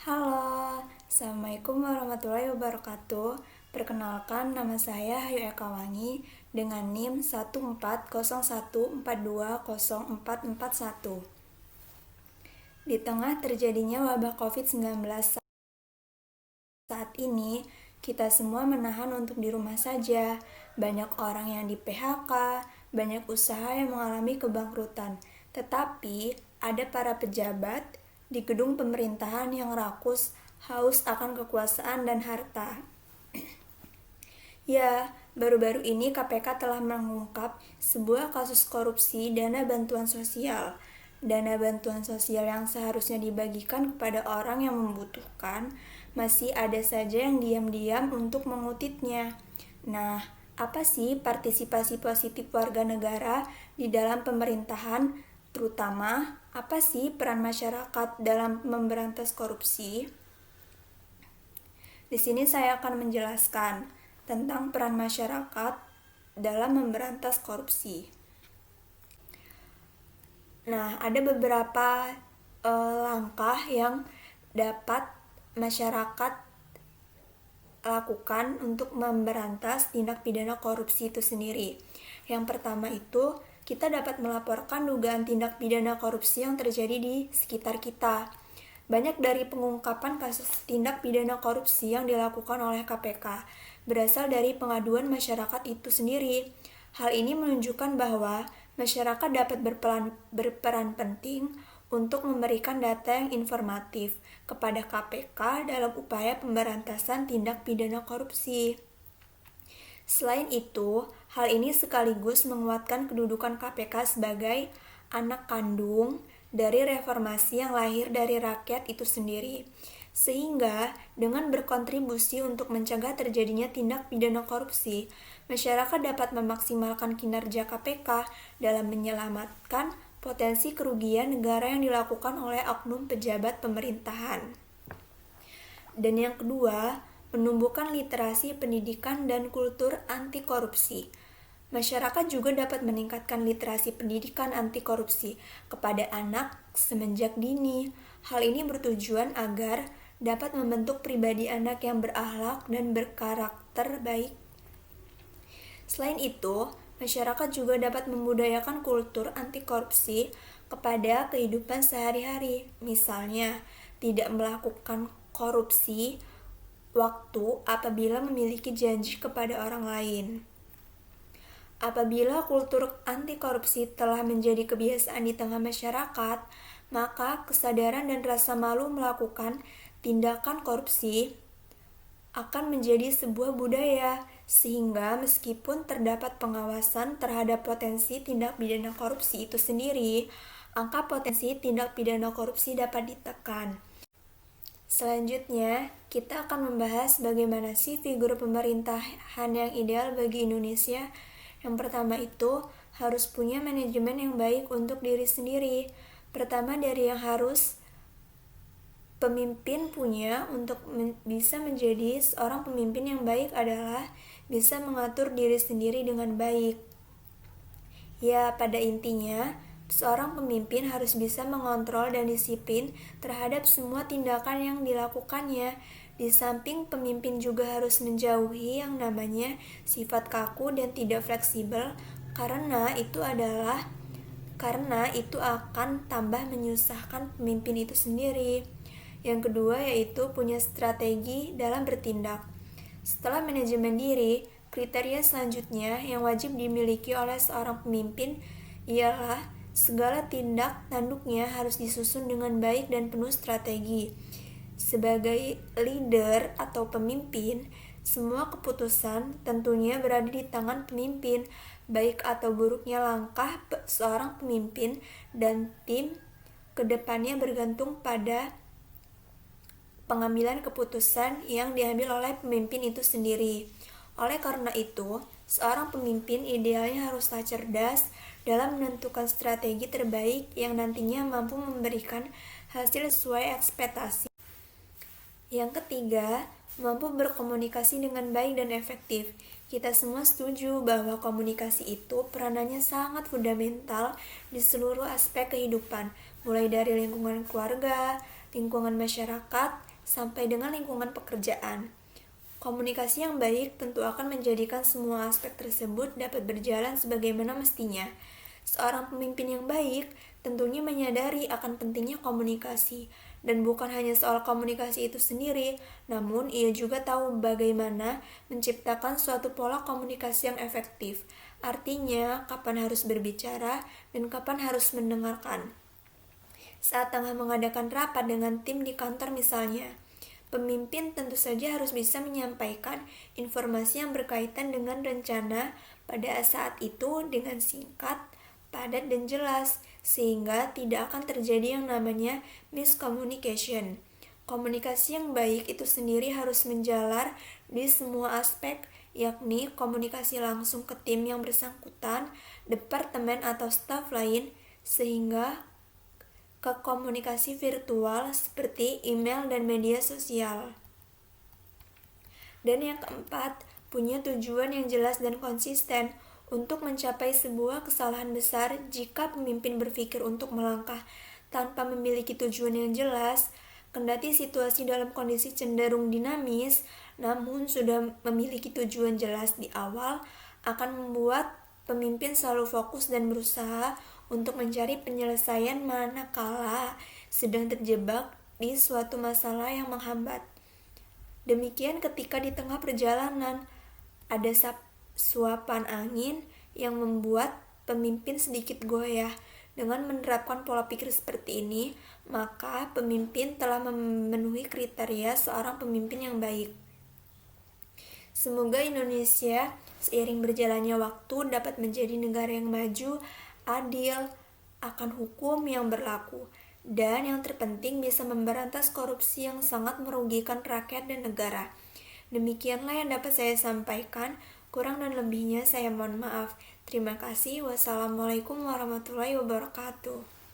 Halo, Assalamualaikum warahmatullahi wabarakatuh. Perkenalkan, nama saya Hayu Eka Wangi dengan NIM 140142421. Di tengah terjadinya wabah COVID-19 saat ini, kita semua menahan untuk di rumah saja. Banyak orang yang di PHK, banyak usaha yang mengalami kebangkrutan. Tetapi, ada para pejabat di gedung pemerintahan yang rakus, haus akan kekuasaan dan harta. Ya, baru-baru ini KPK telah mengungkap sebuah kasus korupsi dana bantuan sosial. Dana bantuan sosial yang seharusnya dibagikan kepada orang yang membutuhkan, masih ada saja yang diam-diam untuk mengutipnya. Nah, apa sih partisipasi positif warga negara di dalam pemerintahan, terutama apa sih peran masyarakat dalam memberantas korupsi? Di sini saya akan menjelaskan tentang peran masyarakat dalam memberantas korupsi. Nah, ada beberapa langkah yang dapat masyarakat lakukan untuk memberantas tindak pidana korupsi itu sendiri. Yang pertama itu, kita dapat melaporkan dugaan tindak pidana korupsi yang terjadi di sekitar kita. Banyak dari pengungkapan kasus tindak pidana korupsi yang dilakukan oleh KPK berasal dari pengaduan masyarakat itu sendiri. Hal ini menunjukkan bahwa masyarakat dapat berperan penting untuk memberikan data yang informatif kepada KPK dalam upaya pemberantasan tindak pidana korupsi. Selain itu, hal ini sekaligus menguatkan kedudukan KPK sebagai anak kandung dari reformasi yang lahir dari rakyat itu sendiri. Sehingga, dengan berkontribusi untuk mencegah terjadinya tindak pidana korupsi, masyarakat dapat memaksimalkan kinerja KPK dalam menyelamatkan potensi kerugian negara yang dilakukan oleh oknum pejabat pemerintahan. Dan yang kedua, menumbuhkan literasi pendidikan dan kultur anti korupsi. Masyarakat juga dapat meningkatkan literasi pendidikan anti korupsi kepada anak semenjak dini. Hal ini bertujuan agar dapat membentuk pribadi anak yang berakhlak dan berkarakter baik. Selain itu, masyarakat juga dapat membudayakan kultur anti korupsi kepada kehidupan sehari-hari. Misalnya, tidak melakukan korupsi waktu apabila memiliki janji kepada orang lain. Apabila kultur anti korupsi telah menjadi kebiasaan di tengah masyarakat, maka kesadaran dan rasa malu melakukan tindakan korupsi akan menjadi sebuah budaya, sehingga meskipun terdapat pengawasan terhadap potensi tindak pidana korupsi itu sendiri, angka potensi tindak pidana korupsi dapat ditekan. Selanjutnya, kita akan membahas bagaimana sih figur pemerintahan yang ideal bagi Indonesia. Yang pertama itu, harus punya manajemen yang baik untuk diri sendiri. Pertama dari yang harus pemimpin punya untuk bisa menjadi seorang pemimpin yang baik adalah bisa mengatur diri sendiri dengan baik. Ya, pada intinya, seorang pemimpin harus bisa mengontrol dan disiplin terhadap semua tindakan yang dilakukannya. Di samping pemimpin juga harus menjauhi yang namanya sifat kaku dan tidak fleksibel karena itu akan tambah menyusahkan pemimpin itu sendiri. Yang kedua yaitu punya strategi dalam bertindak. Setelah manajemen diri, kriteria selanjutnya yang wajib dimiliki oleh seorang pemimpin ialah segala tindak tanduknya harus disusun dengan baik dan penuh strategi. Sebagai leader atau pemimpin, semua keputusan tentunya berada di tangan pemimpin. Baik atau buruknya langkah seorang pemimpin dan tim kedepannya bergantung pada pengambilan keputusan yang diambil oleh pemimpin itu sendiri. Oleh karena itu, seorang pemimpin idealnya haruslah cerdas dalam menentukan strategi terbaik yang nantinya mampu memberikan hasil sesuai ekspektasi. Yang ketiga, mampu berkomunikasi dengan baik dan efektif. Kita semua setuju bahwa komunikasi itu peranannya sangat fundamental di seluruh aspek kehidupan, mulai dari lingkungan keluarga, lingkungan masyarakat, sampai dengan lingkungan pekerjaan. Komunikasi yang baik tentu akan menjadikan semua aspek tersebut dapat berjalan sebagaimana mestinya. Seorang pemimpin yang baik tentunya menyadari akan pentingnya komunikasi, dan bukan hanya soal komunikasi itu sendiri, namun ia juga tahu bagaimana menciptakan suatu pola komunikasi yang efektif. Artinya, kapan harus berbicara dan kapan harus mendengarkan. Saat tengah mengadakan rapat dengan tim di kantor misalnya, pemimpin tentu saja harus bisa menyampaikan informasi yang berkaitan dengan rencana pada saat itu dengan singkat, padat, dan jelas, sehingga tidak akan terjadi yang namanya miscommunication. Komunikasi yang baik itu sendiri harus menjalar di semua aspek, yakni komunikasi langsung ke tim yang bersangkutan, departemen atau staf lain, sehingga ke komunikasi virtual seperti email dan media sosial. Dan yang keempat, punya tujuan yang jelas dan konsisten. Untuk mencapai sebuah kesalahan besar, jika pemimpin berpikir untuk melangkah tanpa memiliki tujuan yang jelas, kendati situasi dalam kondisi cenderung dinamis, namun sudah memiliki tujuan jelas di awal, akan membuat pemimpin selalu fokus dan berusaha untuk mencari penyelesaian manakala sedang terjebak di suatu masalah yang menghambat. Demikian ketika di tengah perjalanan ada suapan angin yang membuat pemimpin sedikit goyah. Dengan menerapkan pola pikir seperti ini, maka pemimpin telah memenuhi kriteria seorang pemimpin yang baik. Semoga Indonesia seiring berjalannya waktu dapat menjadi negara yang maju, adil, akan hukum yang berlaku, dan yang terpenting bisa memberantas korupsi yang sangat merugikan rakyat dan negara. Demikianlah yang dapat saya sampaikan, kurang dan lebihnya saya mohon maaf. Terima kasih. Wassalamualaikum warahmatullahi wabarakatuh.